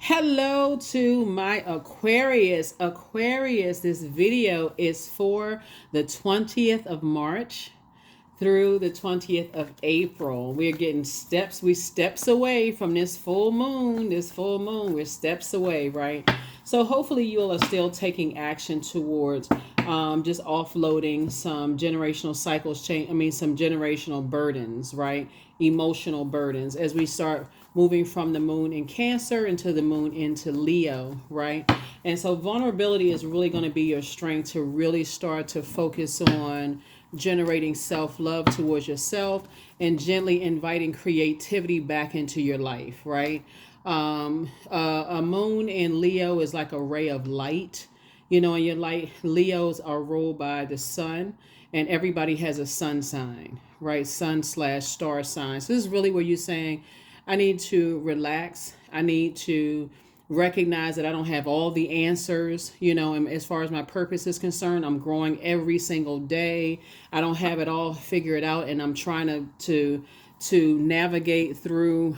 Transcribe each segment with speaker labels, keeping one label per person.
Speaker 1: Hello to my Aquarius. Aquarius, this video is for the 20th of March through the 20th of April. We're getting steps away from this full moon. We're steps away, right? So hopefully you all are still taking action towards just offloading some generational cycles, some generational burdens, right? Emotional burdens as we start moving from the moon in Cancer into the moon into Leo, right? And so vulnerability is really going to be your strength to really start to focus on generating self-love towards yourself and gently inviting creativity back into your life, right? A moon in Leo is like a ray of light. You know, and your light, Leos are ruled by the sun, and everybody has a sun sign, right? Sun slash star sign. So this is really where you're saying, I need to relax. I need to recognize that I don't have all the answers, and as far as my purpose is concerned, I'm growing every single day. I don't have it all figured out, and I'm trying to navigate through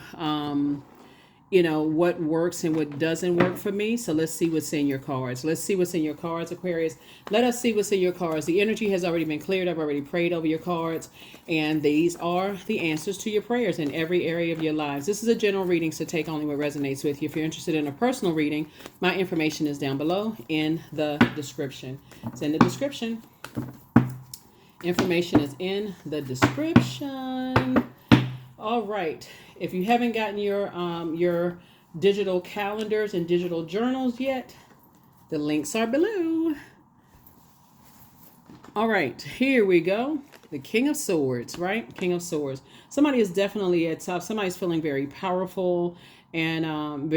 Speaker 1: what works and what doesn't work for me. So let's see what's in your cards. Let's see what's in your cards, Aquarius. Let us see what's in your cards. The energy has already been cleared. I've already prayed over your cards, and these are the answers to your prayers in every area of your lives. This is a general reading, so take only what resonates with you. If you're interested in a personal reading, my information is down below in the description. It's in the description. Information is in the description. All right. If you haven't gotten your digital calendars and digital journals yet, the links are below. All right, here we go. The King of Swords, right? King of Swords. Somebody is definitely at top. Somebody's feeling very powerful and and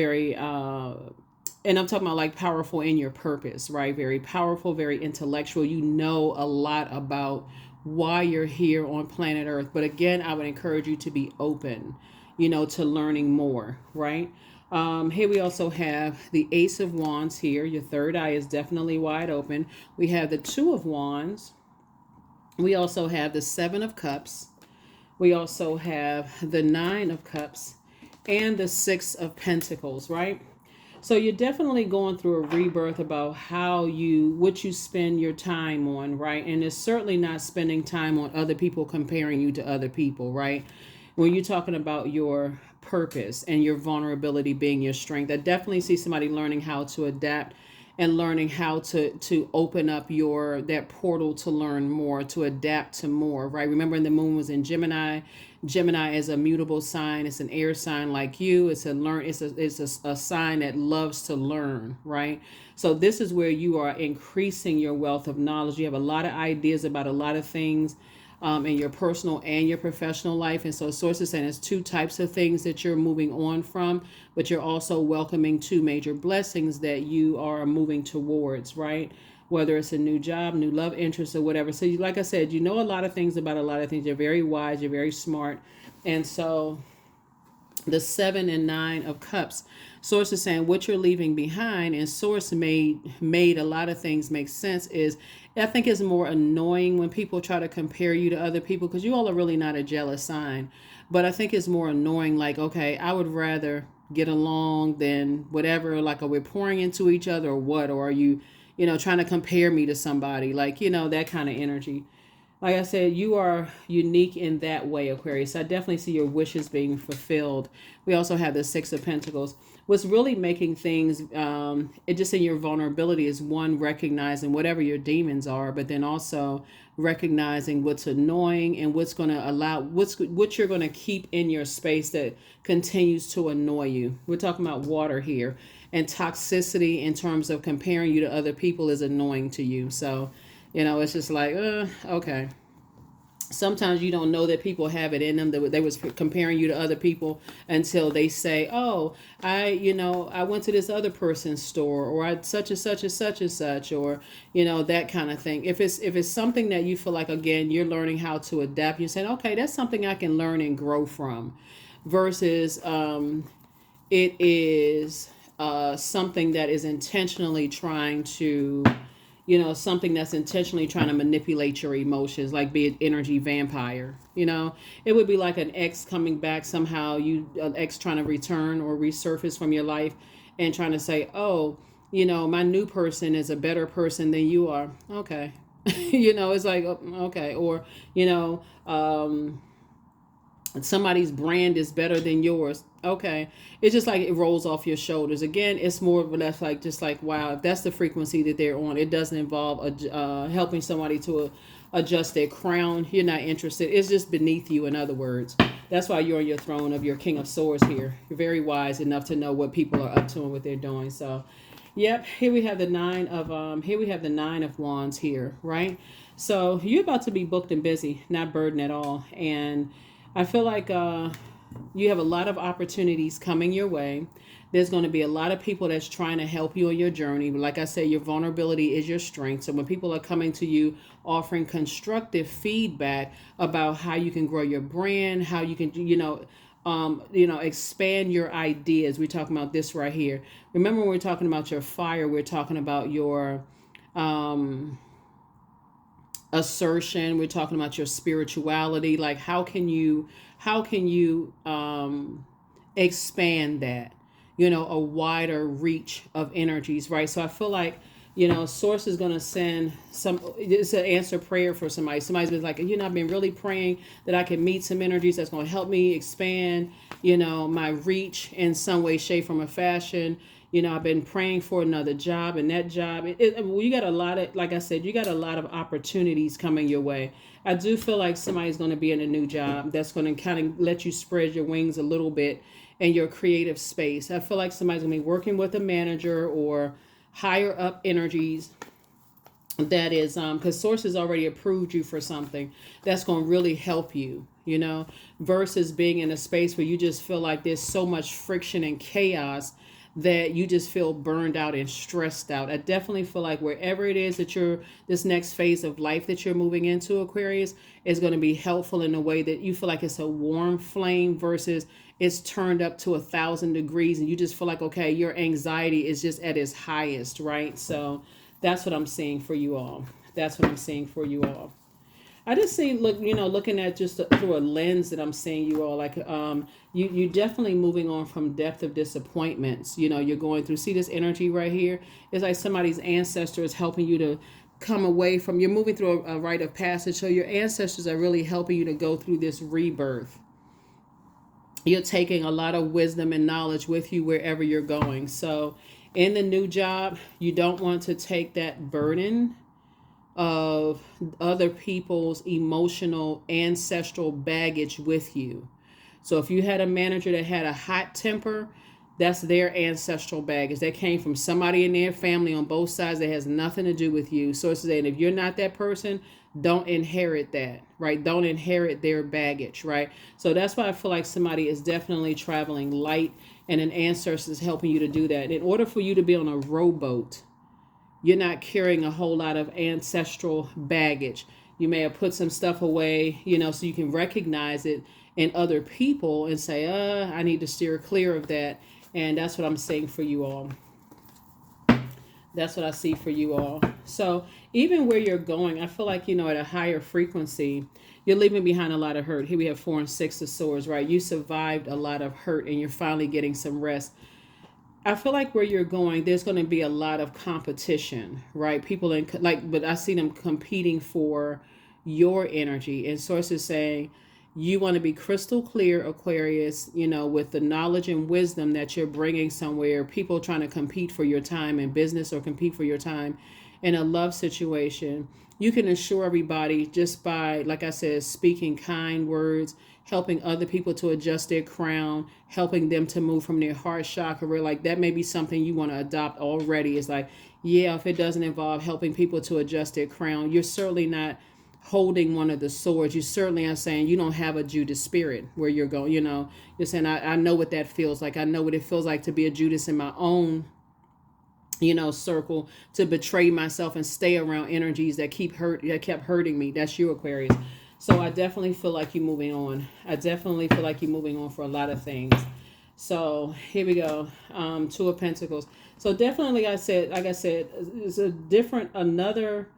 Speaker 1: I'm talking about like powerful in your purpose, right? Very powerful, very intellectual. You know a lot about why you're here on planet Earth. But again, I would encourage you to be open, to learning more, right? Here we also have the Ace of Wands here. Your third eye is definitely wide open. We have the Two of Wands. We also have the Seven of Cups. We also have the Nine of Cups and the Six of Pentacles, right? So you're definitely going through a rebirth about what you spend your time on, right? And it's certainly not spending time on other people, comparing you to other people, right? When you're talking about your purpose and your vulnerability being your strength, I definitely see somebody learning how to adapt and learning how to open up that portal to learn more, to adapt to more, right? Remember, the moon was in Gemini. Gemini is a mutable sign. It's an air sign like you. It's a sign that loves to learn, right? So this is where you are increasing your wealth of knowledge. You have a lot of ideas about a lot of things in your personal and your professional life. And so sources saying there's two types of things that you're moving on from, but you're also welcoming two major blessings that you are moving towards, right? Whether it's a new job, new love interest, or whatever. So like I said, you know a lot of things about a lot of things. You're very wise, you're very smart. And so the Seven and Nine of Cups, source is saying what you're leaving behind, and source made a lot of things make sense. Is I think it's more annoying when people try to compare you to other people, because you all are really not a jealous sign, but I think it's more annoying, like, okay, I would rather get along than whatever, like, are we pouring into each other or what, or are you trying to compare me to somebody, like, that kind of energy. Like I said, you are unique in that way, Aquarius. I definitely see your wishes being fulfilled. We also have the Six of Pentacles. What's really making things, it just in your vulnerability, is one, recognizing whatever your demons are, but then also recognizing what's annoying and what's going to what you're going to keep in your space that continues to annoy you. We're talking about water here, and toxicity in terms of comparing you to other people is annoying to you. So, it's just like, okay. Sometimes you don't know that people have it in them, that they was comparing you to other people until they say, oh, I went to this other person's store, or I such and such and such and such, or, that kind of thing. If it's something that you feel like, again, you're learning how to adapt, you're saying, okay, that's something I can learn and grow from, versus it is something that is intentionally trying to something that's intentionally trying to manipulate your emotions, like be an energy vampire. It would be like an ex coming back somehow, an ex trying to return or resurface from your life and trying to say, oh, my new person is a better person than you are. Okay. It's like, okay. Or, somebody's brand is better than yours. Okay. It's just like it rolls off your shoulders. Again, it's more or less like, just like, wow, if that's the frequency that they're on, it doesn't involve helping somebody to adjust their crown. You're not interested. It's just beneath you, in other words. That's why you're on your throne of your King of Swords here. You're very wise enough to know what people are up to and what they're doing. So, yep, here we have the nine of wands here, right? So you're about to be booked and busy, not burdened at all. And I feel like you have a lot of opportunities coming your way. There's going to be a lot of people that's trying to help you on your journey. Like I said, your vulnerability is your strength. So when people are coming to you offering constructive feedback about how you can grow your brand, how you can, expand your ideas. We're talking about this right here. Remember, when we're talking about your fire, we're talking about your assertion. We're talking about your spirituality. Like, how can you expand that, a wider reach of energies, right? So I feel like, Source is going to send it's an answer prayer for somebody. Somebody's been like, I've been really praying that I can meet some energies that's going to help me expand, my reach in some way, shape, form, or fashion. I've been praying for another job, and that job, you got a lot of, like I said, you got a lot of opportunities coming your way. I do feel like somebody's going to be in a new job that's going to kind of let you spread your wings a little bit in your creative space. I feel like somebody's going to be working with a manager or higher up energies. That is, because Source has already approved you for something that's going to really help you, versus being in a space where you just feel like there's so much friction and chaos that you just feel burned out and stressed out. I definitely feel like wherever it is that this next phase of life that you're moving into, Aquarius, is going to be helpful in a way that you feel like it's a warm flame versus it's turned up to 1,000 degrees and you just feel like, okay, your anxiety is just at its highest, right? So that's what I'm seeing for you all. I just see, looking at just through a lens that I'm seeing you all, like, you definitely moving on from depth of disappointments. You're going through, see this energy right here? It's like somebody's ancestor is helping you to come away from, you're moving through a rite of passage. So your ancestors are really helping you to go through this rebirth. You're taking a lot of wisdom and knowledge with you wherever you're going. So in the new job, you don't want to take that burden of other people's emotional ancestral baggage with you. So if you had a manager that had a hot temper, that's their ancestral baggage. That came from somebody in their family on both sides that has nothing to do with you. So it's saying, if you're not that person, don't inherit that, right? Don't inherit their baggage, right? So that's why I feel like somebody is definitely traveling light, and an ancestor is helping you to do that. In order for you to be on a rowboat, you're not carrying a whole lot of ancestral baggage. You may have put some stuff away, so you can recognize it in other people and say, I need to steer clear of that. And that's what I'm saying for you all. That's what I see for you all. So even where you're going, I feel like, at a higher frequency, you're leaving behind a lot of hurt. Here we have 4 and 6 of swords, right? You survived a lot of hurt and you're finally getting some rest. I feel like where you're going, there's going to be a lot of competition, right? People but I see them competing for your energy. And Source is saying, you want to be crystal clear, Aquarius, with the knowledge and wisdom that you're bringing somewhere. People trying to compete for your time in business or compete for your time in a love situation. You can assure everybody just by, like I said, speaking kind words, helping other people to adjust their crown, helping them to move from their heart chakra. Like, that may be something you want to adopt already. It's like, yeah, if it doesn't involve helping people to adjust their crown, you're certainly not holding one of the swords. You certainly are saying you don't have a Judas spirit where you're going, you're saying, I know what that feels like. I know what it feels like to be a Judas in my own circle, to betray myself and stay around energies that kept hurting me. That's you, Aquarius. So I definitely feel like you're moving on. For a lot of things. So here we go. Two of Pentacles. So definitely, like I said, it's a different, another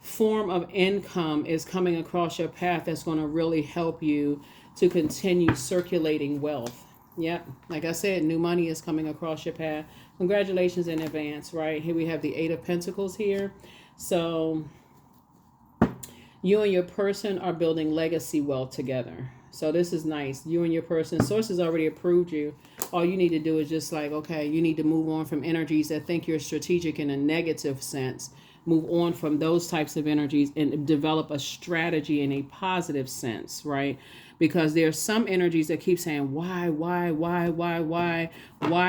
Speaker 1: form of income is coming across your path that's going to really help you to continue circulating wealth. Yep. Like I said, new money is coming across your path. Congratulations in advance, right? Here we have the Eight of Pentacles here. So you and your person are building legacy wealth together. So this is nice. You and your person, source has already approved you. All you need to do is just like, okay, you need to move on from energies that think you're strategic in a negative sense. Move on from those types of energies and develop a strategy in a positive sense, right? Because there's some energies that keep saying, why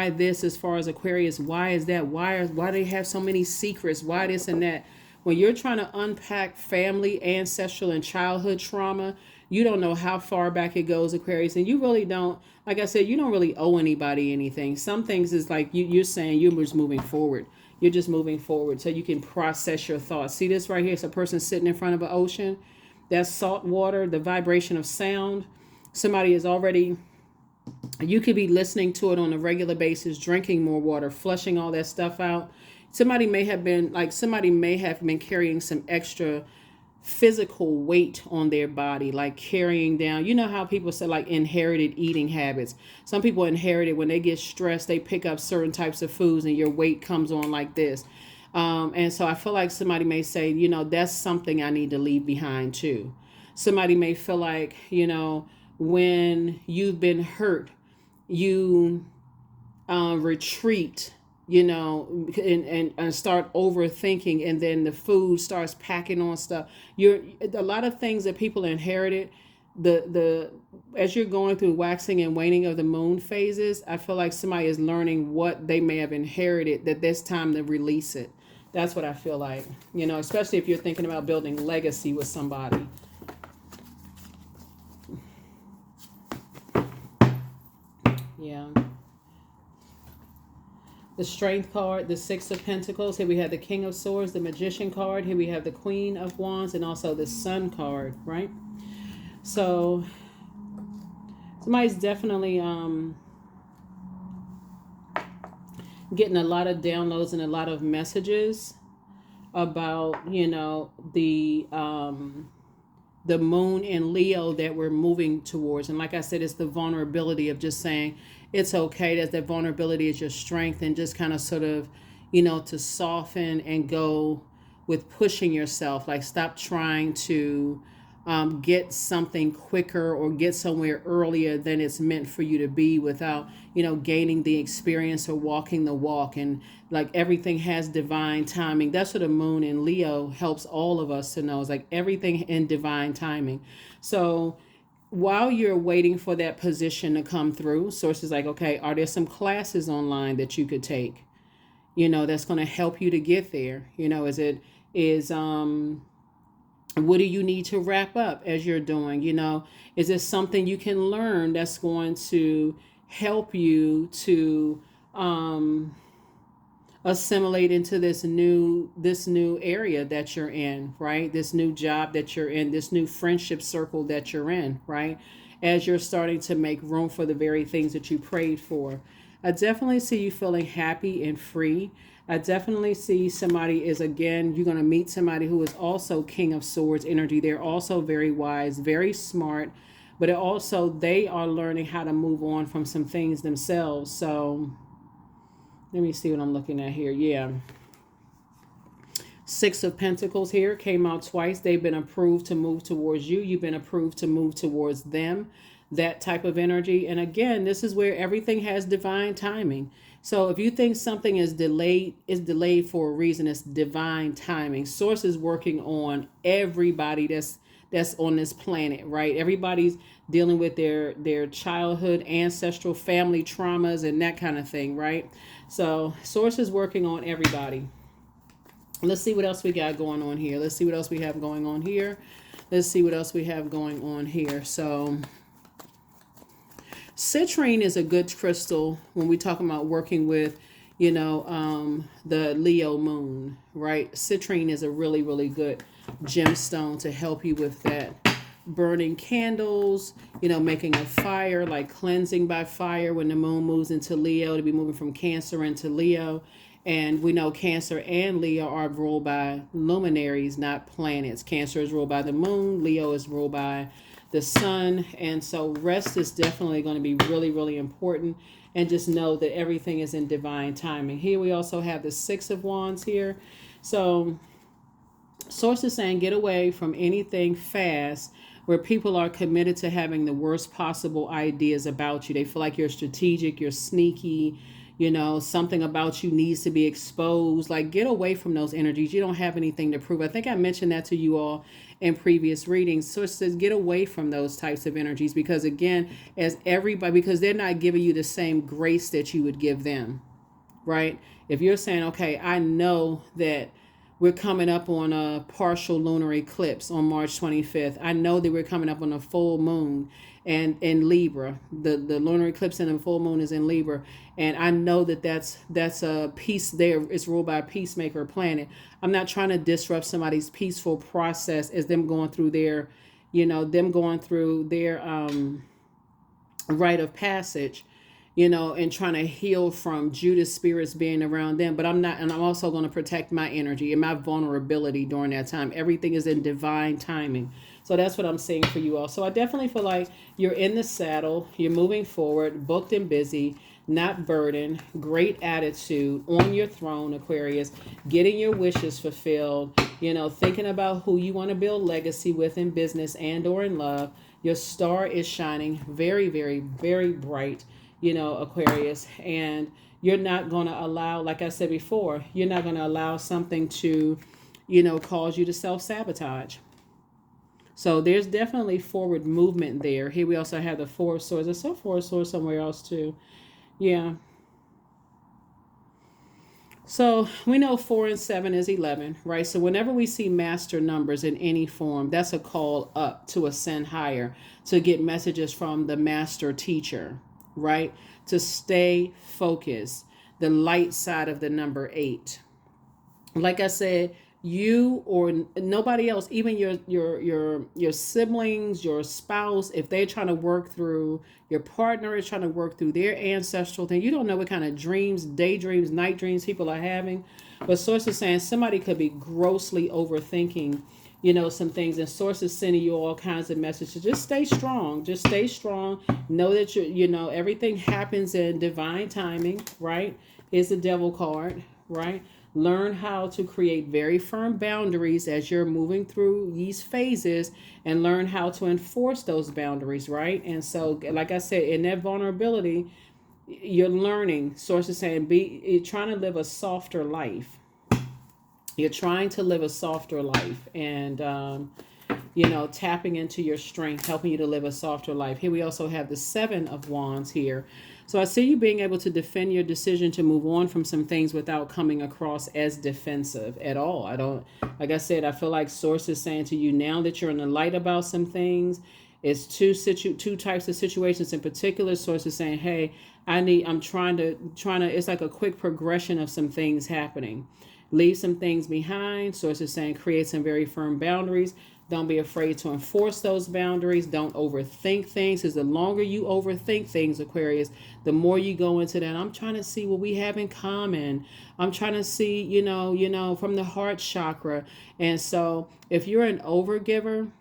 Speaker 1: this as far as Aquarius, why is that? Why do they have so many secrets? Why this and that? When you're trying to unpack family, ancestral, and childhood trauma, you don't know how far back it goes, Aquarius. And you really don't, like I said, you don't really owe anybody anything. Some things is like you're saying you're just moving forward. You're just moving forward so you can process your thoughts. See this right here? It's a person sitting in front of an ocean. That's salt water, the vibration of sound. Somebody is already, you could be listening to it on a regular basis, drinking more water, flushing all that stuff out. Somebody may have been carrying some extra physical weight on their body, like carrying down, you know how people say like inherited eating habits. Some people inherit it when they get stressed, they pick up certain types of foods and your weight comes on like this. And so I feel like somebody may say, you know, that's something I need to leave behind too. Somebody may feel like, you know, when you've been hurt, you retreat, you know, and start overthinking, and then the food starts packing on stuff. You're a lot of things that people inherited. The as you're going through waxing and waning of the moon phases, I feel like somebody is learning what they may have inherited, that it's time to release it. That's what I feel like, you know, especially if you're thinking about building legacy with somebody. Yeah. The Strength card, the Six of Pentacles. Here we have the King of Swords, the Magician card. Here we have the Queen of Wands, and also the Sun card, right? So somebody's definitely getting a lot of downloads and a lot of messages about, you know, the moon in Leo that we're moving towards. And like I said, it's the vulnerability of just saying it's okay, that vulnerability is your strength, and just kind of sort of, you know, to soften and go with pushing yourself. Like stop trying to get something quicker or get somewhere earlier than it's meant for you to be without, you know, gaining the experience or walking the walk. And like everything has divine timing. That's what the moon in Leo helps all of us to know. It's like everything in divine timing. So while you're waiting for that position to come through, sources like, okay, are there some classes online that you could take, you know, that's going to help you to get there? You know, what do you need to wrap up as you're doing? You know, is there something you can learn that's going to help you to assimilate into this new area that you're in, right? This new job that you're in, this new friendship circle that you're in, right? As you're starting to make room for the very things that you prayed for. I definitely see you feeling happy and free. I definitely see somebody is, again, you're going to meet somebody who is also King of Swords energy. They're also very wise, very smart, but also they are learning how to move on from some things themselves. So let me see what I'm looking at here. Yeah. Six of Pentacles here came out twice. They've been approved to move towards you. You've been approved to move towards them. That type of energy. And again, this is where everything has divine timing. So if you think something is delayed, it's delayed for a reason. It's divine timing. Source is working on everybody that's on this planet, right? Everybody's dealing with their childhood, ancestral, family traumas, and that kind of thing, right? So Source is working on everybody. Let's see what else we got going on here. Let's see what else we have going on here. Let's see what else we have going on here. So citrine is a good crystal when we talk about working with, you know, the Leo moon, right? Citrine is a really, really good gemstone to help you with that. burning candles, making a fire, like cleansing by fire when the moon moves into Leo, to be moving from Cancer into Leo. And we know Cancer and Leo are ruled by luminaries, not planets. Cancer is ruled by the moon, Leo is ruled by the sun. And so rest is definitely going to be really, really important. And just know that everything is in divine timing. Here we also have the Six of Wands here. So Source is saying get away from anything fast where people are committed to having the worst possible ideas about you. They feel like you're strategic, you're sneaky, something about you needs to be exposed. Like, get away from those energies. You don't have anything to prove. I think I mentioned that to you all in previous readings. So it says get away from those types of energies because, again, because they're not giving you the same grace that you would give them, right? If you're saying, okay, I know that we're coming up on a partial lunar eclipse on March 25th. I know that we're coming up on a full moon and in Libra. The lunar eclipse and the full moon is in Libra. And I know that that's a peace there. It's ruled by a peacemaker planet. I'm not trying to disrupt somebody's peaceful process as them going through their rite of passage, and trying to heal from Judas spirits being around them. But I'm not, and I'm also going to protect my energy and my vulnerability during that time. Everything is in divine timing. So that's what I'm saying for you all. So I definitely feel like you're in the saddle, you're moving forward, booked and busy, not burdened, great attitude, on your throne, Aquarius, getting your wishes fulfilled, thinking about who you want to build legacy with in business and or in love. Your star is shining very, very, very bright, Aquarius, and you're not going to allow, like I said before, you're not going to allow something to, cause you to self-sabotage. So there's definitely forward movement there. Here we also have the Four of Swords. I saw Four of Swords somewhere else too. Yeah. So we know 4 and 7 is 11, right? So whenever we see master numbers in any form, that's a call up to ascend higher, to get messages from the master teacher, right? To stay focused. The light side of the number 8. Like I said, you or nobody else, even your siblings, your spouse, if they're trying to work through, your partner is trying to work through their ancestral thing, you don't know what kind of dreams, daydreams, night dreams people are having. But Source is saying somebody could be grossly overthinking, some things, and Source is sending you all kinds of messages. Just stay strong. Just stay strong. Know that everything happens in divine timing, right? Is the Devil card, right? Learn how to create very firm boundaries as you're moving through these phases, and learn how to enforce those boundaries, right? And so, like I said, in that vulnerability, you're learning. Source is saying, you're trying to live a softer life. You're trying to live a softer life, and tapping into your strength, helping you to live a softer life. Here we also have the Seven of Wands here. So I see you being able to defend your decision to move on from some things without coming across as defensive at all. Like I said, I feel like Source is saying to you, now that you're in the light about some things, it's two types of situations in particular. Source is saying, hey, I'm trying to, it's like a quick progression of some things happening. Leave some things behind. Source is saying, create some very firm boundaries. Don't be afraid to enforce those boundaries. Don't overthink things, because the longer you overthink things, Aquarius, the more you go into that. I'm trying to see what we have in common. I'm trying to see, from the heart chakra. And so if you're an overgiver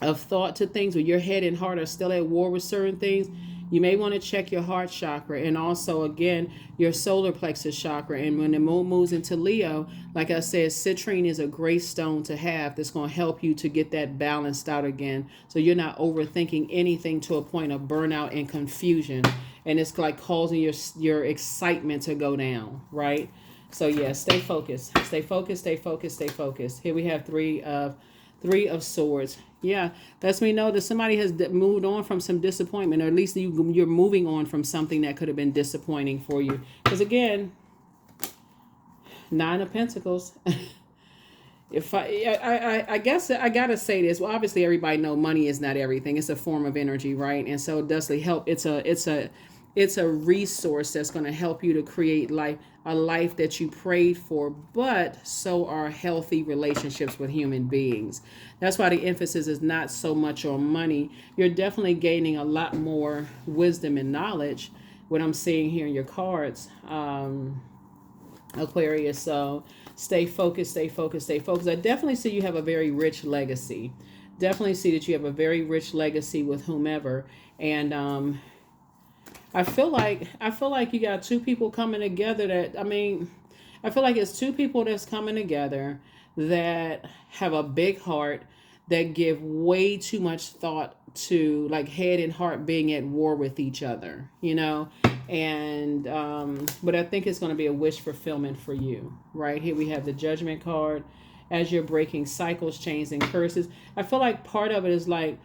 Speaker 1: of thought to things, where your head and heart are still at war with certain things, you may want to check your heart chakra, and also, again, your solar plexus chakra. And when the moon moves into Leo, like I said, citrine is a great stone to have that's going to help you to get that balanced out again, so you're not overthinking anything to a point of burnout and confusion, and it's like causing your excitement to go down, right? So yeah, stay focused, stay focused, stay focused, stay focused. Here we have Three of Swords. Yeah, lets me know that somebody has moved on from some disappointment, or at least you're moving on from something that could have been disappointing for you. Because again, Nine of Pentacles. If I guess I gotta say this. Well, obviously everybody know money is not everything. It's a form of energy, right? And so it does help. It's a It's a resource that's going to help you to create a life that you prayed for, but so are healthy relationships with human beings. That's why the emphasis is not so much on money. You're definitely gaining a lot more wisdom and knowledge. What I'm seeing here in your cards, Aquarius. So stay focused, stay focused, stay focused. I definitely see you have a very rich legacy. Definitely see that you have a very rich legacy with whomever. And I feel like you got two people coming together that, I feel like it's two people that's coming together that have a big heart, that give way too much thought to like head and heart being at war with each other, and but I think it's going to be a wish fulfillment for you. Right here we have the Judgment card. As you're breaking cycles, chains, and curses, I feel like part of it is like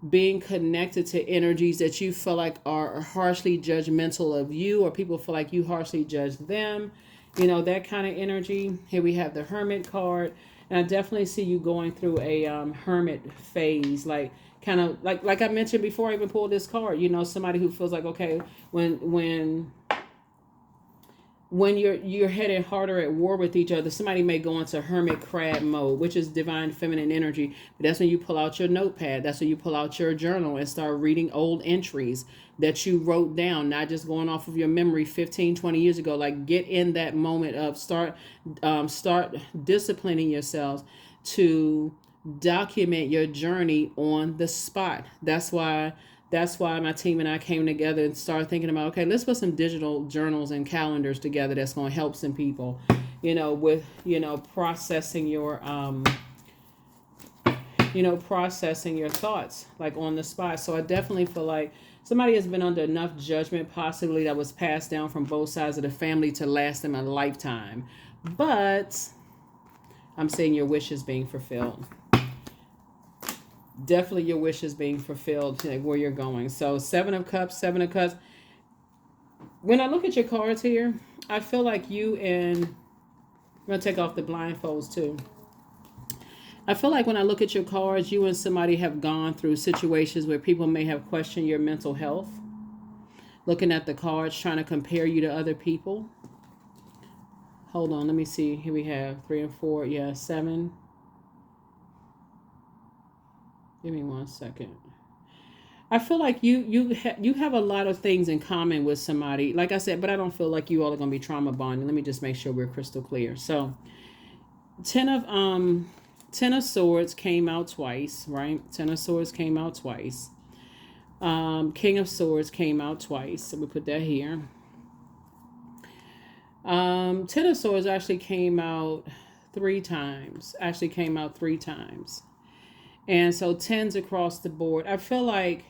Speaker 1: being connected to energies that you feel like are harshly judgmental of you, or people feel like you harshly judge them, that kind of energy. Here we have the Hermit card, and I definitely see you going through a hermit phase, like kind of like I mentioned before I even pulled this card. Somebody who feels like, okay, when you're headed harder at war with each other, somebody may go into hermit crab mode, which is divine feminine energy. But that's when you pull out your notepad. That's when you pull out your journal and start reading old entries that you wrote down, not just going off of your memory 15, 20 years ago. Like, get in that moment of start disciplining yourselves to document your journey on the spot. That's why my team and I came together and started thinking about, okay, let's put some digital journals and calendars together that's going to help some people, with, processing processing your thoughts like on the spot. So I definitely feel like somebody has been under enough judgment, possibly that was passed down from both sides of the family, to last them a lifetime. But I'm seeing your wishes being fulfilled. Definitely your wish is being fulfilled to where you're going. So Seven of Cups. When I look at your cards here, I feel like I'm going to take off the blindfolds too. I feel like when I look at your cards, you and somebody have gone through situations where people may have questioned your mental health. Looking at the cards, trying to compare you to other people. Hold on, let me see. Here we have 3 and 4. Yeah, 7. Give me 1 second. I feel like you have a lot of things in common with somebody, like I said, but I don't feel like you all are going to be trauma bonding. Let me just make sure we're crystal clear. So, 10 of Swords came out twice, right? 10 of Swords came out twice. King of Swords came out twice. So we put that here. 10 of Swords actually came out 3 times. And so 10s across the board. I feel like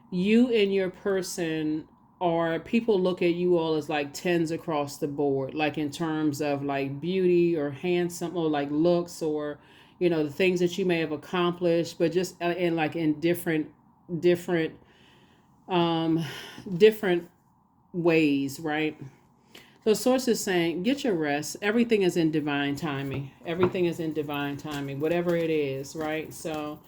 Speaker 1: you and your person, or people look at you all as like 10s across the board, like in terms of like beauty or handsome or like looks, or the things that you may have accomplished, but just in different different ways, right? So source is saying, get your rest. Everything is in divine timing. Whatever it is, right? So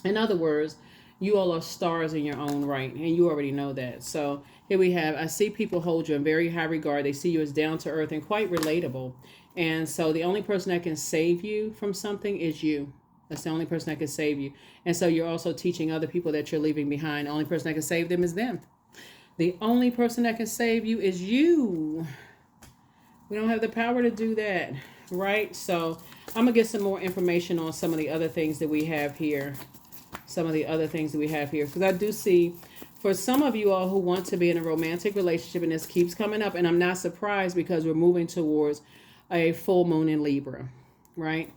Speaker 1: in other words, you all are stars in your own right, and you already know that. So here we have, I see people hold you in very high regard. They see you as down to earth and quite relatable. And so the only person that can save you from something is you. That's the only person that can save you. And so you're also teaching other people that you're leaving behind. The only person that can save them is them. The only person that can save you is you. We don't have the power to do that, right? So I'm going to get some more information on some of the other things that we have here. Because I do see, for some of you all who want to be in a romantic relationship, and this keeps coming up, and I'm not surprised because we're moving towards a full moon in Libra, right?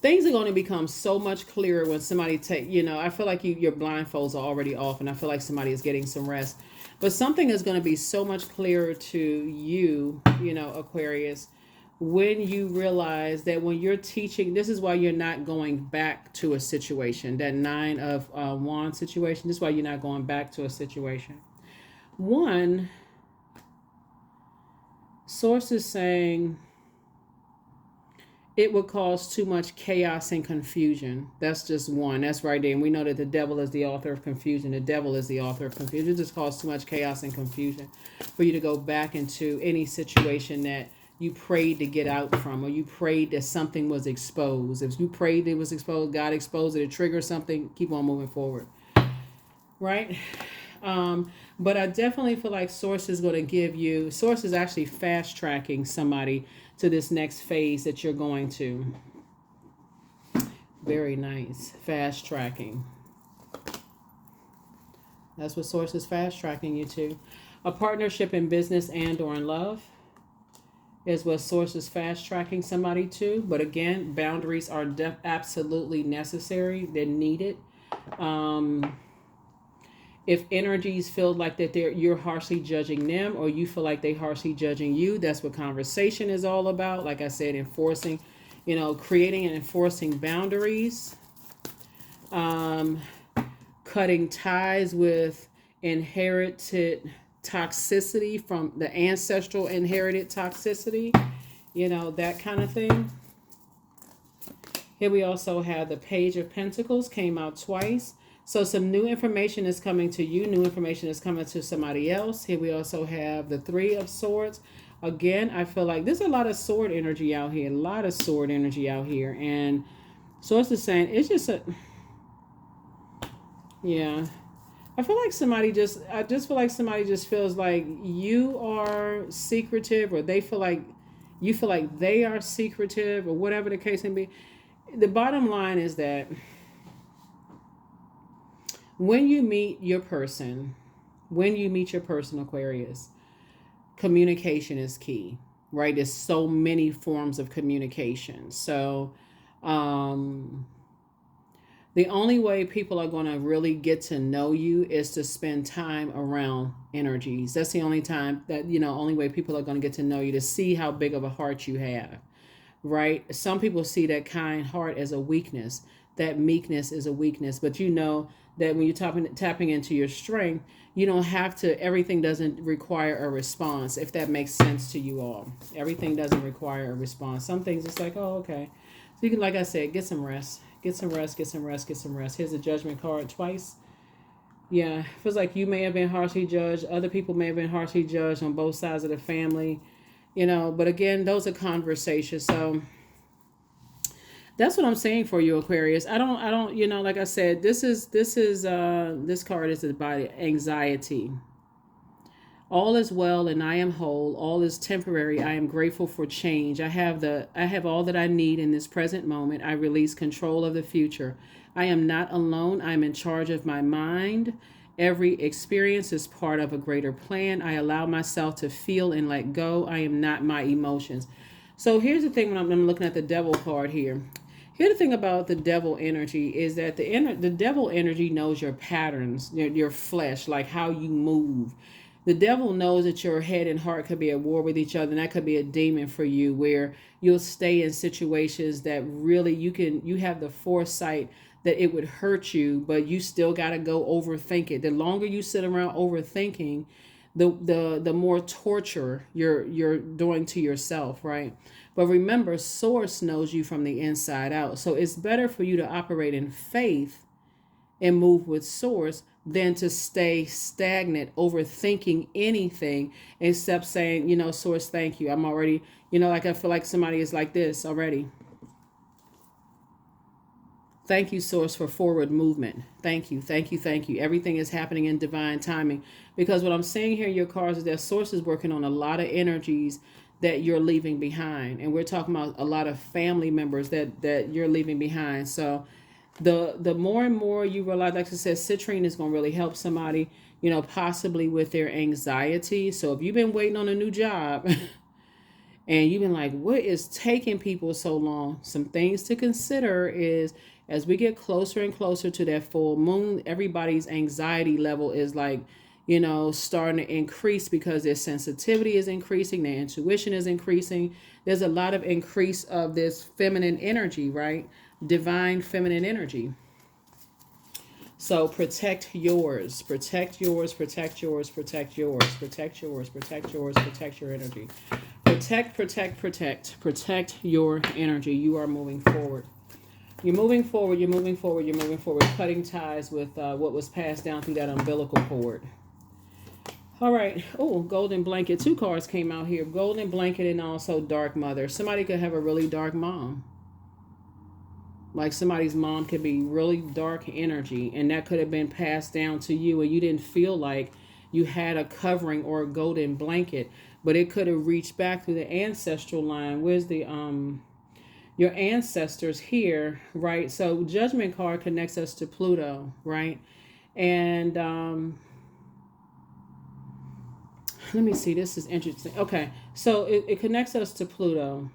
Speaker 1: Things are going to become so much clearer when somebody I feel like your blindfolds are already off, and I feel like somebody is getting some rest. But something is going to be so much clearer to you, Aquarius, when you realize that when you're teaching, this is why you're not going back to a situation, that 9 of Wands situation. This is why you're not going back to a situation. One, source is saying, It would cause too much chaos and confusion. That's just one. That's right there. And we know that the devil is the author of confusion. The devil is the author of confusion. It just causes too much chaos and confusion for you to go back into any situation that you prayed to get out from, or you prayed that something was exposed. If you prayed it was exposed, God exposed it, it triggered something, keep on moving forward. Right? But I definitely feel like Source is going to give you, Source is actually fast tracking somebody to this next phase that you're going to. Very nice. Fast tracking. That's what Source is fast tracking you to. A partnership in business and or in love is what Source is fast tracking somebody to. But again, boundaries are absolutely necessary. They're needed. If energies feel like that you're harshly judging them, or you feel like they harshly judging you, that's what conversation is all about. Like I said, enforcing, creating and enforcing boundaries, cutting ties with inherited toxicity from the ancestral inherited toxicity, that kind of thing. Here we also have the Page of Pentacles, came out twice. So some new information is coming to you. New information is coming to somebody else. Here we also have the Three of Swords. Again, I feel like there's a lot of sword energy out here. A lot of sword energy out here. And Source is saying it's just a... Yeah. I feel like somebody just feels like you are secretive, or they feel like you feel like they are secretive, or whatever the case may be. The bottom line is that when you meet your person, Aquarius, communication is key, right? There's so many forms of communication. So, the only way people are going to really get to know you is to spend time around energies. That's the only time that, only way people are going to get to know you, to see how big of a heart you have, right? Some people see that kind heart as a weakness. That meekness is a weakness, but that when you're tapping into your strength, you don't have to, everything doesn't require a response, if that makes sense to you all. Everything doesn't require a response. Some things it's like, oh, okay. So you can, like I said, get some rest. Get some rest, get some rest, get some rest. Here's a Judgment card twice. Yeah, feels like you may have been harshly judged. Other people may have been harshly judged on both sides of the family. But again, those are conversations. So that's what I'm saying for you, Aquarius. I don't, like I said, this card is about anxiety. All is well and I am whole. All is temporary. I am grateful for change. I have all that I need in this present moment. I release control of the future. I am not alone. I am in charge of my mind. Every experience is part of a greater plan. I allow myself to feel and let go. I am not my emotions. So here's the thing when I'm looking at the Devil card here. Here's the thing about the devil energy is that the devil energy knows your patterns, your flesh, like how you move. The devil knows that your head and heart could be at war with each other, and that could be a demon for you, where you'll stay in situations that really you have the foresight that it would hurt you, but you still got to go overthink it. The longer you sit around overthinking, the more torture you're doing to yourself, right? But remember, Source knows you from the inside out. So it's better for you to operate in faith and move with Source than to stay stagnant, overthinking anything, except saying, Source, thank you. I'm already, like I feel like somebody is like this already. Thank you, Source, for forward movement. Thank you, thank you, thank you. Everything is happening in divine timing. Because what I'm saying here in your cards is that Source is working on a lot of energies that you're leaving behind. And we're talking about a lot of family members that you're leaving behind. So the more and more you realize, like I said, citrine is going to really help somebody, possibly with their anxiety. So if you've been waiting on a new job and you've been like, what is taking people so long? Some things to consider is, as we get closer and closer to that full moon, everybody's anxiety level is like, starting to increase because their sensitivity is increasing, their intuition is increasing. There's a lot of increase of this feminine energy, right? Divine feminine energy. So protect yours, protect yours, protect yours, protect yours, protect yours, protect yours, protect your energy. Protect, protect, protect. Protect your energy. You are moving forward. You're moving forward, you're moving forward, you're moving forward, cutting ties with what was passed down through that umbilical cord. All right. Oh, golden blanket. 2 cards came out here. Golden blanket and also dark mother. Somebody could have a really dark mom. Like somebody's mom could be really dark energy, and that could have been passed down to you, and you didn't feel like you had a covering or a golden blanket, but it could have reached back through the ancestral line. Where's the your ancestors here, right? So Judgment card connects us to Pluto, right? And let me see, this is interesting. Okay, so it connects us to Pluto.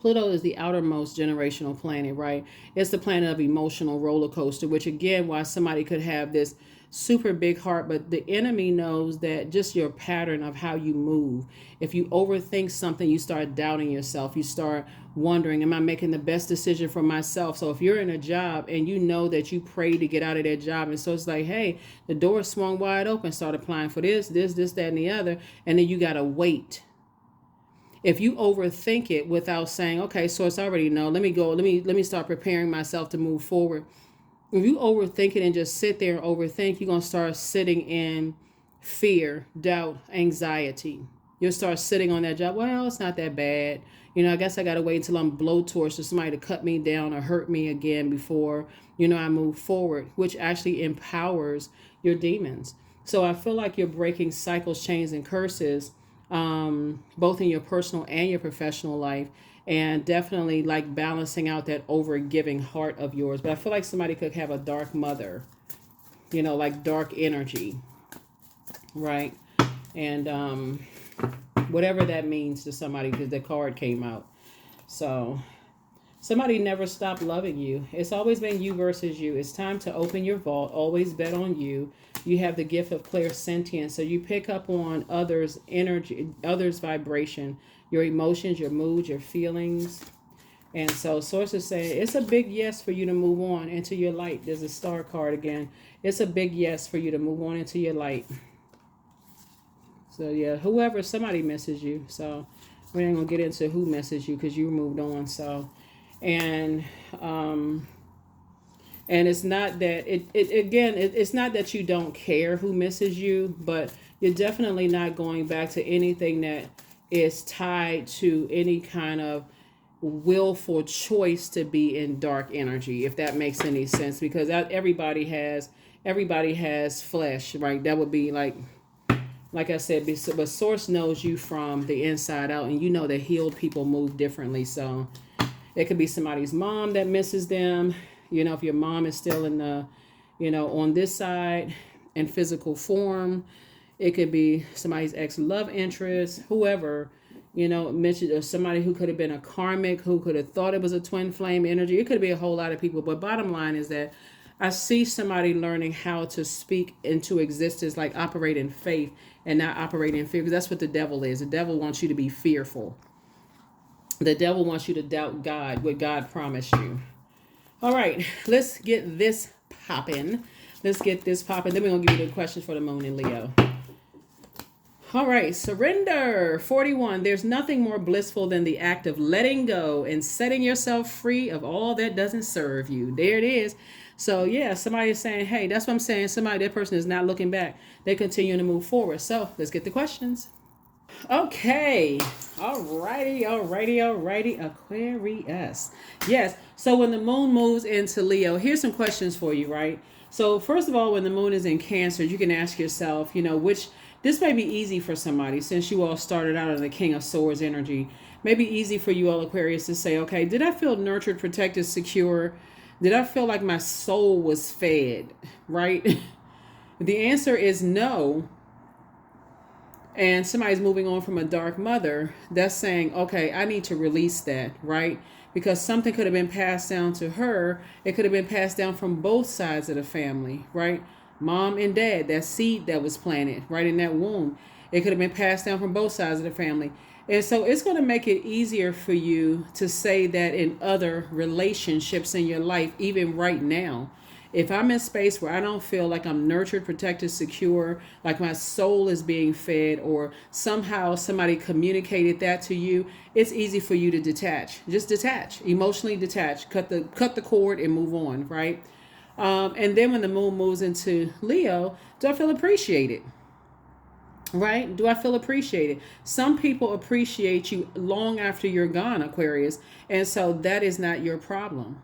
Speaker 1: Pluto is the outermost generational planet, right? It's the planet of emotional roller coaster, which again, why somebody could have this super big heart, but the enemy knows that just your pattern of how you move. If you overthink something, you start doubting yourself. You start wondering, am I making the best decision for myself? So if you're in a job and you know that you prayed to get out of that job, and so it's like, hey, the door swung wide open, start applying for this, that, and the other, and then you got to wait. If you overthink it without saying, okay, so it's already no, let me start preparing myself to move forward. If you overthink it and just sit there and overthink, you're going to start sitting in fear, doubt, anxiety. You'll start sitting on that job. Well, it's not that bad. I guess I got to wait until I'm blowtorched or somebody to cut me down or hurt me again before, I move forward, which actually empowers your demons. So I feel like you're breaking cycles, chains, and curses, both in your personal and your professional life, and definitely like balancing out that over giving heart of yours. But I feel like somebody could have a dark mother, like dark energy, right? And whatever that means to somebody, because the card came out. So somebody never stopped loving you. It's always been you versus you. It's time to open your vault. Always bet on you. You have the gift of clairsentience, so you pick up on others' energy, others' vibration, your emotions, your moods, your feelings. And so Source is saying it's a big yes for you to move on into your light. There's a star card again. It's a big yes for you to move on into your light. So yeah, somebody misses you. So we ain't gonna get into who misses you because you moved on. So, and it's not that it's not that you don't care who misses you, but you're definitely not going back to anything that is tied to any kind of willful choice to be in dark energy, if that makes any sense, because everybody has flesh, right? That would be like I said, but Source knows you from the inside out, and you know that healed people move differently. So it could be somebody's mom that misses them. If your mom is still in the, on this side in physical form, it could be somebody's ex-love interest, whoever, mentioned, or somebody who could have been a karmic, who could have thought it was a twin flame energy. It could be a whole lot of people. But bottom line is that I see somebody learning how to speak into existence, like operate in faith and not operate in fear, because that's what the devil is. The devil wants you to be fearful. The devil wants you to doubt God, what God promised you. All right, let's get this popping. Then we're going to give you the questions for the moon in Leo. All right, surrender. 41. There's nothing more blissful than the act of letting go and setting yourself free of all that doesn't serve you. There it is. So yeah, somebody is saying, hey, that's what I'm saying. That person is not looking back. They continue to move forward. So let's get the questions. Okay. Alrighty. Aquarius. Yes. So when the moon moves into Leo, here's some questions for you, right? So first of all, when the moon is in Cancer, you can ask yourself, this may be easy for somebody, since you all started out in the King of Swords energy. Maybe easy for you all, Aquarius, to say, okay, did I feel nurtured, protected, secure? Did I feel like my soul was fed, right? The answer is no. And somebody's moving on from a dark mother. That's saying, okay, I need to release that, right? Because something could have been passed down to her. It could have been passed down from both sides of the family, right? Mom and dad, that seed that was planted right in that womb. It could have been passed down from both sides of the family. And so it's going to make it easier for you to say that in other relationships in your life, even right now. If I'm in space where I don't feel like I'm nurtured, protected, secure, like my soul is being fed, or somehow somebody communicated that to you, it's easy for you to detach. Just detach, emotionally detach, cut the cord and move on, right? And then when the moon moves into Leo, do I feel appreciated? Right? Do I feel appreciated? Some people appreciate you long after you're gone, Aquarius. And so that is not your problem.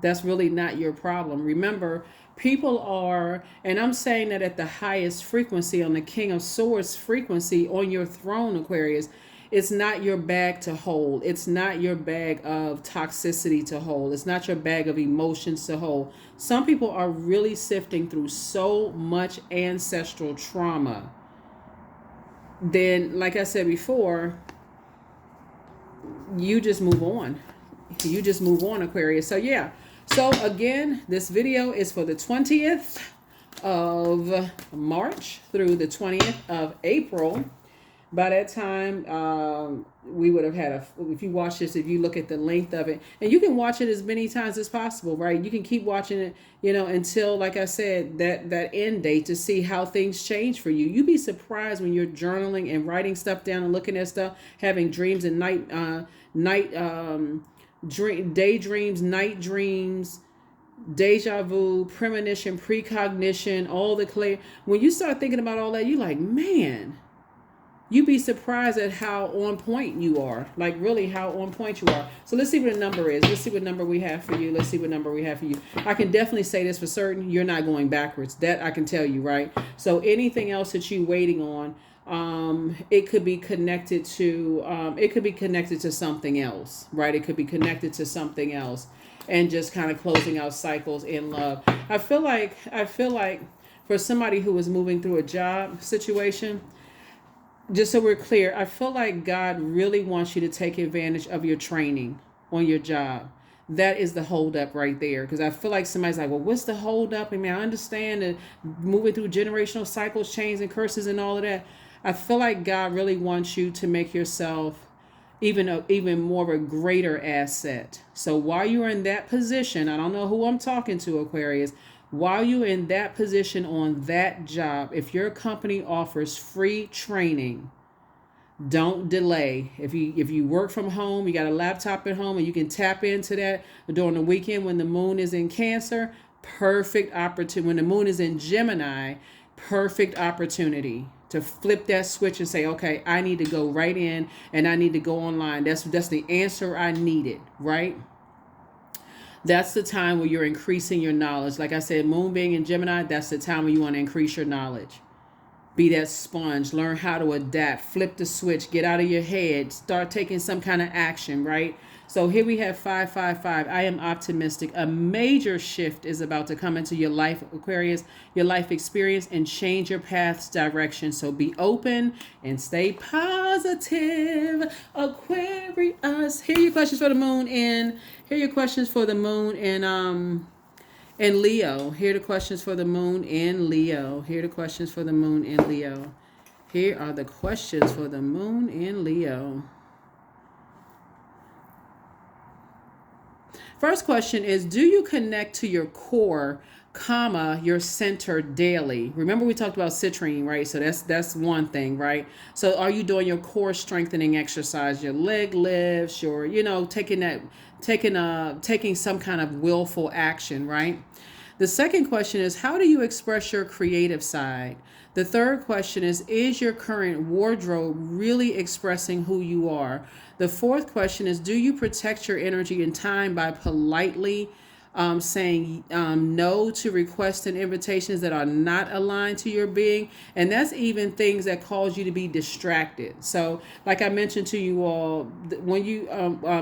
Speaker 1: That's really not your problem. Remember, people are, and I'm saying that at the highest frequency, on the King of Swords frequency, on your throne, Aquarius, it's not your bag to hold. It's not your bag of toxicity to hold. It's not your bag of emotions to hold. Some people are really sifting through so much ancestral trauma. Then, like I said before, you just move on. You just move on, Aquarius. So yeah. So again, this video is for the 20th of March through the 20th of April. By that time, we would have had if you watch this, if you look at the length of it, and you can watch it as many times as possible, right? You can keep watching it, until, like I said, that end date, to see how things change for you. You'd be surprised when you're journaling and writing stuff down and looking at stuff, having dreams and daydreams, night dreams, deja vu, premonition, precognition, all the clear. When you start thinking about all that, you're like, man, you'd be surprised at how on point you are. Like, really, how on point you are. So let's see what the number is. Let's see what number we have for you. Let's see what number we have for you. I can definitely say this for certain. You're not going backwards. That I can tell you, right? So anything else that you're waiting on, it could be connected to something else, right? It could be connected to something else, and just kind of closing out cycles in love. I feel like for somebody who is moving through a job situation, just so we're clear, I feel like God really wants you to take advantage of your training on your job. That is the hold up right there. Because I feel like somebody's like, well, what's the hold up? I mean, I understand that moving through generational cycles, chains and curses and all of that. I feel like God really wants you to make yourself even more of a greater asset. So while you're in that position, I don't know who I'm talking to, Aquarius, while you're in that position on that job, if your company offers free training, don't delay. If you work from home, you got a laptop at home and you can tap into that during the weekend when the moon is in Cancer, perfect opportunity. When the moon is in Gemini, perfect opportunity to flip that switch and say, okay, I need to go right in and I need to go online. That's the answer I needed, right? That's the time where you're increasing your knowledge. Like I said, moon being in Gemini, that's the time when you want to increase your knowledge. Be that sponge, learn how to adapt, flip the switch, get out of your head, start taking some kind of action, right? So here we have 555. I am optimistic. A major shift is about to come into your life, Aquarius, your life experience, and change your path's direction. So be open and stay positive, Aquarius. Here are your questions for the moon in. Here are your questions for the moon in Leo. Here are the questions for the moon in Leo. Here are the questions for the moon in Leo. Here are the questions for the moon in Leo. First question is, do you connect to your core, your center daily? Remember we talked about citrine, right? So that's one thing, right? So are you doing your core strengthening exercise, your leg lifts, your, taking some kind of willful action, right? The second question is, how do you express your creative side? The third question is your current wardrobe really expressing who you are? The fourth question is, do you protect your energy and time by politely saying no to requests and invitations that are not aligned to your being? And that's even things that cause you to be distracted. So like I mentioned to you all, when you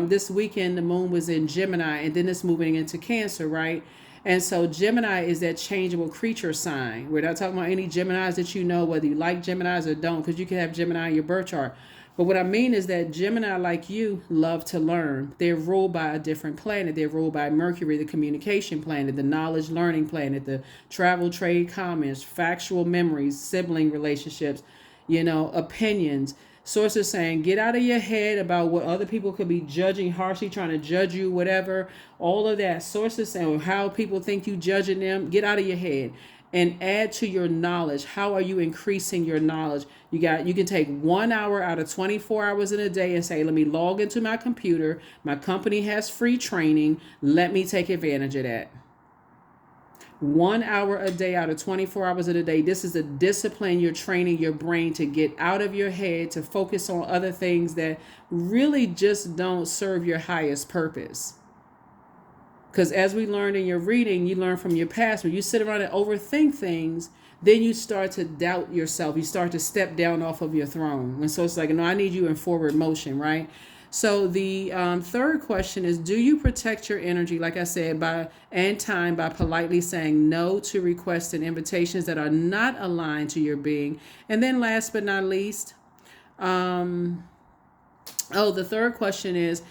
Speaker 1: this weekend, the moon was in Gemini and then it's moving into Cancer, right? And so Gemini is that changeable creature sign. We're not talking about any Geminis that you know, whether you like Geminis or don't, because you can have Gemini in your birth chart. But what I mean is that Gemini, like you, love to learn. They're ruled by a different planet. They're ruled by Mercury, the communication planet, the knowledge learning planet, the travel, trade, commerce, factual memories, sibling relationships, opinions. Source is saying, get out of your head about what other people could be judging harshly, trying to judge you, whatever. All of that. Source is saying how people think you judging them. Get out of your head and add to your knowledge. How are you increasing your knowledge? You can take 1 hour out of 24 hours in a day and say, let me log into my computer. My company has free training. Let me take advantage of that. 1 hour a day out of 24 hours of the day. This is a discipline you're training your brain to get out of your head, to focus on other things that really just don't serve your highest purpose. Because as we learned in your reading, you learn from your past. When you sit around and overthink things, then you start to doubt yourself. You start to step down off of your throne. And so it's like, no, I need you in forward motion, right? So the third question is, do you protect your energy, like I said, and time by politely saying no to requests and invitations that are not aligned to your being? And then last but not least, the third question is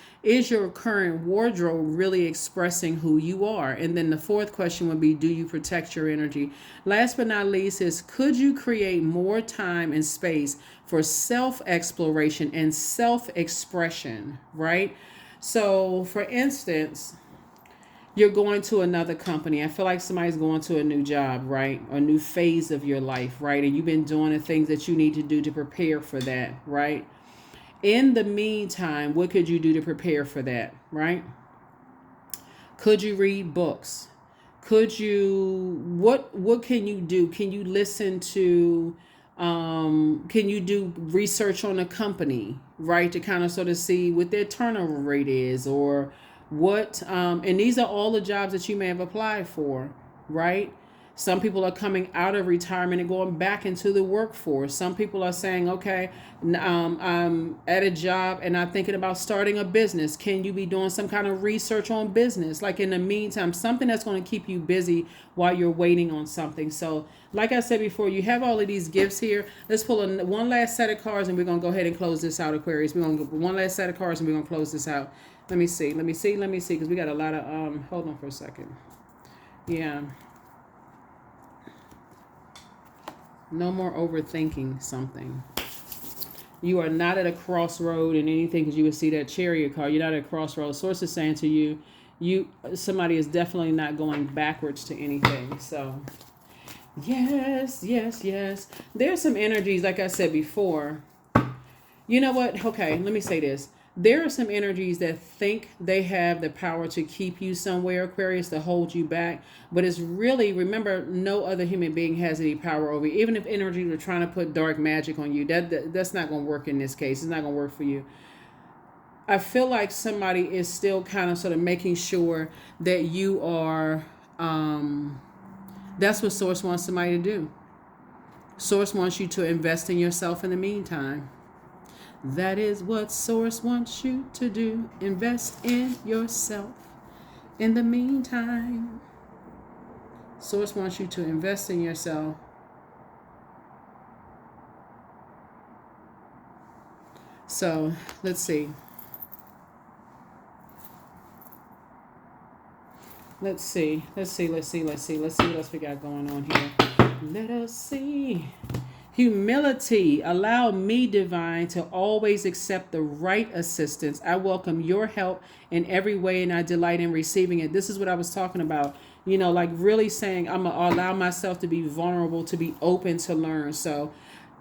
Speaker 1: your current wardrobe really expressing who you are? And then the fourth question would be, do you protect your energy? Last but not least is, could you create more time and space for self-exploration and self-expression, right? So, for instance, you're going to another company. I feel like somebody's going to a new job, right? A new phase of your life, right? And you've been doing the things that you need to do to prepare for that, right? In the meantime, what could you do to prepare for that, right? Could you read books? Could you, what can you do? Can you listen to, can you do research on a company, right? To kind of sort of see what their turnover rate is, or what, and these are all the jobs that you may have applied for, right? Some people are coming out of retirement and going back into the workforce. Some people are saying, okay, I'm at a job and I'm thinking about starting a business. Can you be doing some kind of research on business? Like in the meantime, something that's going to keep you busy while you're waiting on something. So like I said before, you have all of these gifts here. Let's pull one last set of cards and we're going to go ahead and close this out, Aquarius. We're going to go one last set of cards and we're going to close this out. Let me see, because we got a lot of, hold on for a second. Yeah. No more overthinking something. You are not at a crossroad in anything, because you would see that Chariot card. You're not at a crossroad. Source is saying to you, somebody is definitely not going backwards to anything. So, yes. There's some energies, like I said before. You know what? Okay, let me say this. There are some energies that think they have the power to keep you somewhere, Aquarius, to hold you back. But it's really, remember, no other human being has any power over you. Even if energies are trying to put dark magic on you, that's not going to work in this case. It's not going to work for you. I feel like somebody is still kind of sort of making sure that you are, that's what Source wants somebody to do. Source wants you to invest in yourself in the meantime. That is what Source wants you to do. Invest in yourself in the meantime. Source wants you to invest in yourself. So, let's see. Let's see what else we got going on here. Let us see. Humility. Allow me, divine, to always accept the right assistance. I welcome your help in every way and I delight in receiving it. This is what I was talking about. Like really saying I'm going to allow myself to be vulnerable, to be open to learn. So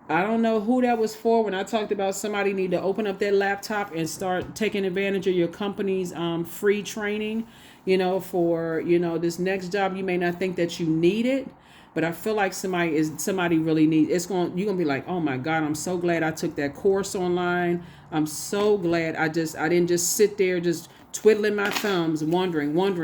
Speaker 1: I don't know who that was for when I talked about somebody need to open up their laptop and start taking advantage of your company's free training, for, this next job. You may not think that you need it. But I feel like somebody really needs, you're going to be like, oh my God, I'm so glad I took that course online. I'm so glad I didn't just sit there just twiddling my thumbs, wondering, when are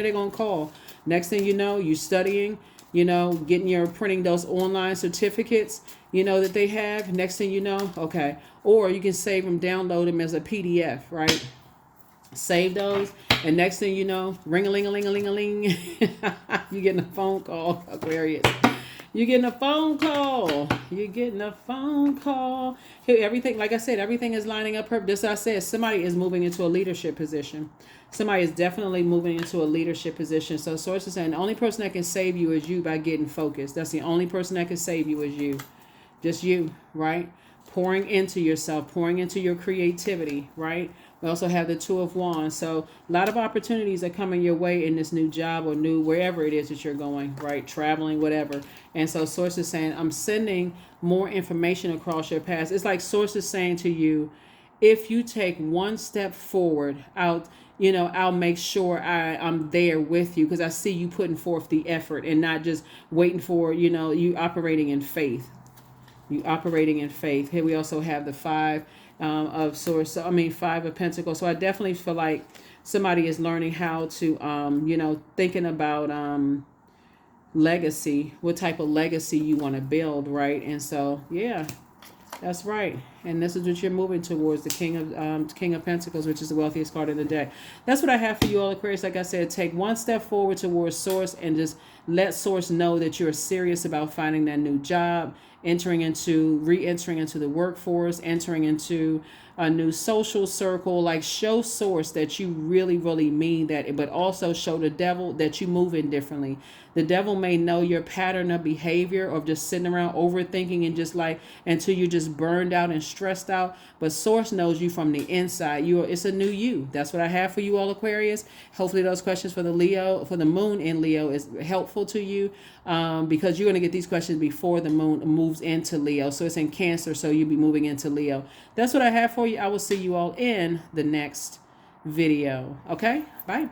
Speaker 1: they going to call? Next thing you know, you're studying, printing those online certificates, that they have. Next thing you know, okay. Or you can save them, download them as a PDF, right? Save those, and next thing you know, ring-a-ling-a-ling-a-ling-a-ling. You're getting a phone call, Aquarius. You're getting a phone call. Hey, everything, like I said, everything is lining up. This I said, somebody is moving into a leadership position. Somebody is definitely moving into a leadership position. So sources saying the only person that can save you is you by getting focused. That's the only person that can save you is you. Just you, right? Pouring into yourself, pouring into your creativity, right? We also have the Two of Wands. So a lot of opportunities are coming your way in this new job or new wherever it is that you're going, right? Traveling, whatever. And so Source is saying, I'm sending more information across your path. It's like Source is saying to you, if you take one step forward, I'll make sure I'm there with you, because I see you putting forth the effort and not just waiting for, you operating in faith. You operating in faith. Here we also have the Five of Swords. So, I mean, Five of Pentacles. So I definitely feel like somebody is learning how to, thinking about legacy, what type of legacy you want to build, right? And so, yeah, that's right. And this is what you're moving towards, the King of Pentacles, which is the wealthiest card in the deck. That's what I have for you all, Aquarius. Like I said, take one step forward towards Source and just let Source know that you're serious about finding that new job, re-entering into the workforce, entering into a new social circle. Like, show Source that you really, really mean that, but also show the devil that you move in differently. The devil may know your pattern of behavior of just sitting around overthinking and just like until you're just burned out and stressed out. But Source knows you from the inside. It's a new you. That's what I have for you all, Aquarius. Hopefully those questions for the moon in Leo is helpful to you, because you're going to get these questions before the moon moves into Leo. So it's in Cancer, so you'll be moving into Leo. That's what I have for you. I will see you all in the next video. Okay? Bye.